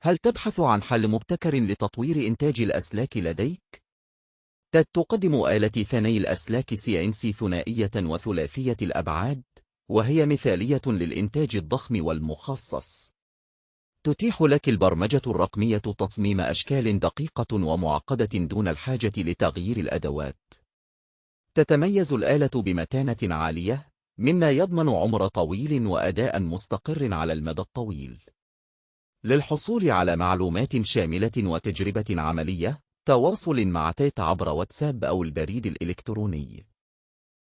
هل تبحث عن حل مبتكر لتطوير إنتاج الأسلاك لديك؟ تد تقدم آلة ثاني الأسلاك CNC ثنائية وثلاثية الأبعاد، وهي مثالية للإنتاج الضخم والمخصص. تتيح لك البرمجة الرقمية تصميم أشكال دقيقة ومعقدة دون الحاجة لتغيير الأدوات. تتميز الآلة بمتانة عالية، مما يضمن عمر طويل وأداء مستقر على المدى الطويل. للحصول على معلومات شاملة وتجربة عملية، تواصل مع تيت عبر واتساب أو البريد الإلكتروني.